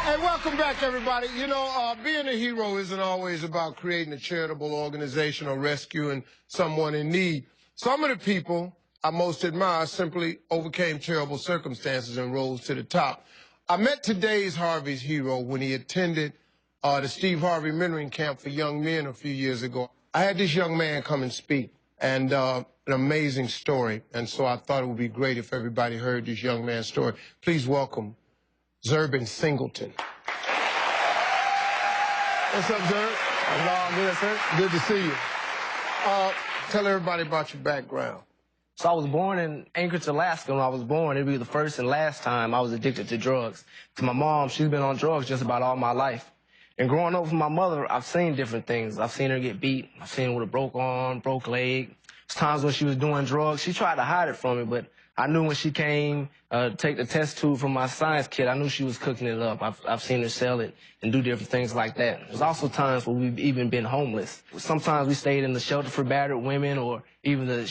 Hey, welcome back, everybody. You know, being a hero isn't always about creating a charitable organization or rescuing someone in need. Some of the people I most admire simply overcame terrible circumstances and rose to the top. I met today's Harvey's hero when he attended the Steve Harvey mentoring camp for young men a few years ago. I had this young man come and speak, and an amazing story, and so I thought it would be great if everybody heard this young man's story. Please welcome Zerbin Singleton. What's up, Zerb? All good, sir. Good to see you. Tell everybody about your background. So I was born in Anchorage, Alaska. When I was born, it'd be the first and last time I was addicted to drugs. To my mom, she's been on drugs just about all my life. And growing up with my mother, I've seen different things. I've seen her get beat. I've seen her with a broke arm, broke leg. There's times when she was doing drugs. She tried to hide it from me, but I knew when she came take the test tube from my science kit, I knew she was cooking it up. I've seen her sell it and do different things like that. There's also times where we've even been homeless. Sometimes we stayed in the shelter for battered women or even the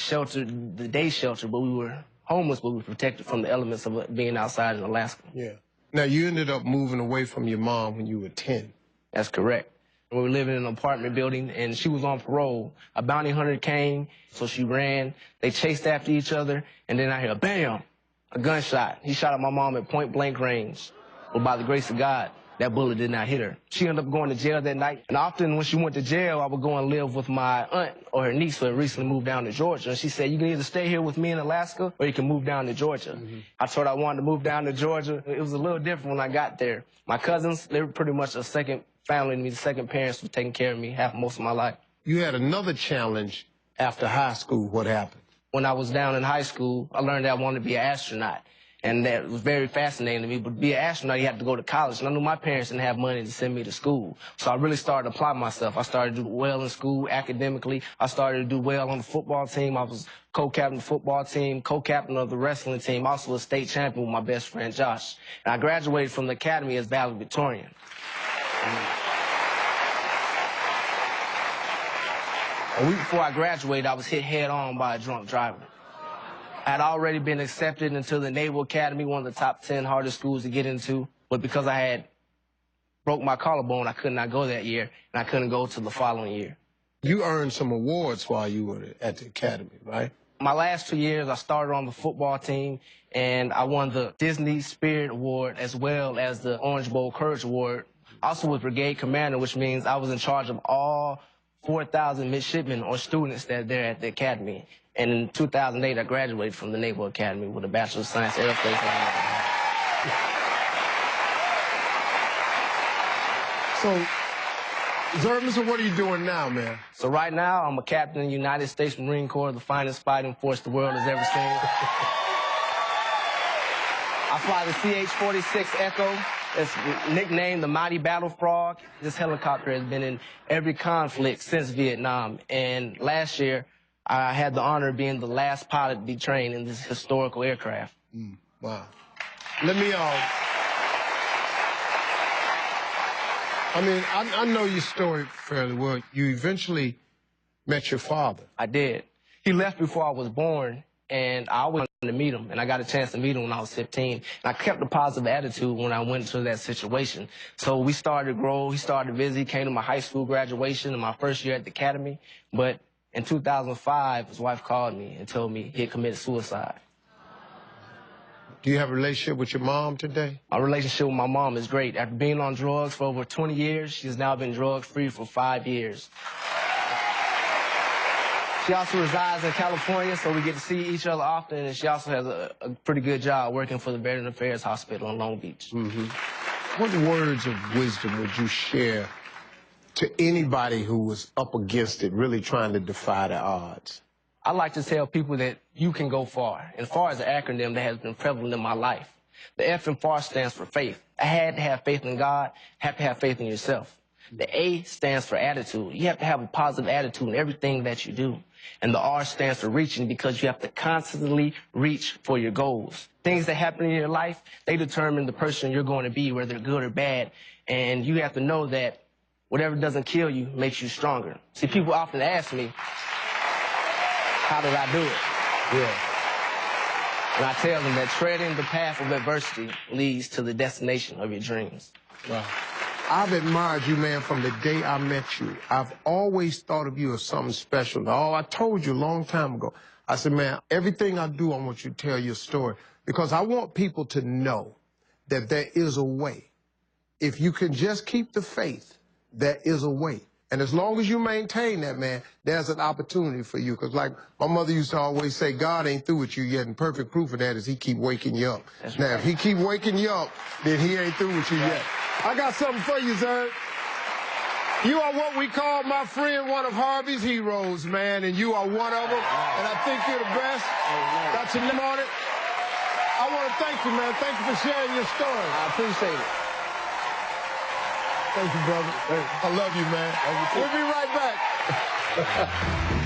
day shelter, but we were homeless, but we were protected from the elements of being outside in Alaska. Yeah. Now, you ended up moving away from your mom when you were 10. That's correct. We were living in an apartment building, and she was on parole. A bounty hunter came, so she ran. They chased after each other, and then I hear, bam, a gunshot. He shot at my mom at point-blank range. But by the grace of God, that bullet did not hit her. She ended up going to jail that night. And often when she went to jail, I would go and live with my aunt or her niece who had recently moved down to Georgia. And she said, you can either stay here with me in Alaska or you can move down to Georgia. I told her I wanted to move down to Georgia. It was a little different when I got there. My cousins, they were pretty much a second family to me. The second parents were taking care of me most of my life. You had another challenge after high school. What happened? When I was down in high school, I learned that I wanted to be an astronaut. And that was very fascinating to me. But to be an astronaut, you have to go to college. And I knew my parents didn't have money to send me to school. So I really started to apply myself. I started to do well in school academically. I started to do well on the football team. I was co-captain of the football team, co-captain of the wrestling team, also a state champion with my best friend, Josh. And I graduated from the academy as valedictorian. A week before I graduated, I was hit head-on by a drunk driver. I had already been accepted into the Naval Academy, one of the top 10 hardest schools to get into. But because I had broke my collarbone, I could not go that year, and I couldn't go to the following year. You earned some awards while you were at the academy, right? My last 2 years, I started on the football team, and I won the Disney Spirit Award as well as the Orange Bowl Courage Award. Also was brigade commander, which means I was in charge of all 4,000 midshipmen or students that are there at the academy. And in 2008, I graduated from the Naval Academy with a Bachelor of Science Aerospace Engineering. So, Zerbin, so what are you doing now, man? So right now, I'm a captain in the United States Marine Corps, the finest fighting force the world has ever seen. I fly the CH-46 Echo. It's nicknamed the Mighty Battle Frog. This helicopter has been in every conflict since Vietnam. And last year, I had the honor of being the last pilot to be trained in this historical aircraft. Wow. Let me, I know your story fairly well. You eventually met your father. I did. He left before I was born, and I always wanted to meet him, and I got a chance to meet him when I was 15. And I kept a positive attitude when I went into that situation. So we started to grow. He started to visit. He came to my high school graduation and my first year at the academy. But in 2005, his wife called me and told me he had committed suicide. Do you have a relationship with your mom today? My relationship with my mom is great. After being on drugs for over 20 years, she's now been drug-free for 5 years. She also resides in California, so we get to see each other often, and she also has a pretty good job working for the Veteran Affairs Hospital in Long Beach. What words of wisdom would you share to anybody who was up against it, really trying to defy the odds? I like to tell people that you can go far. And FAR is an acronym that has been prevalent in my life. The F in FAR stands for faith. I had to have faith in God, have to have faith in yourself. The A stands for attitude. You have to have a positive attitude in everything that you do. And the R stands for reaching, because you have to constantly reach for your goals. Things that happen in your life, they determine the person you're going to be, whether good or bad. And you have to know that whatever doesn't kill you makes you stronger. See, people often ask me, how did I do it? And I tell them that treading the path of adversity leads to the destination of your dreams. Wow. I've admired you, man, from the day I met you. I've always thought of you as something special. Oh, I told you a long time ago. I said, man, everything I do, I want you to tell your story because I want people to know that there is a way. If you can just keep the faith, there is a way. And as long as you maintain that, man, there's an opportunity for you. Because like my mother used to always say, God ain't through with you yet. And perfect proof of that is he keep waking you up. That's now, right. if he keep waking you up, then he ain't through with you yet. I got something for you, Zerb. You are what we call, my friend, one of Harvey's heroes, man. And you are one of them. And I think you're the best. Got your name on it. I want to thank you, man. Thank you for sharing your story. I appreciate it. Thank you, brother. I love you, man. We'll be right back.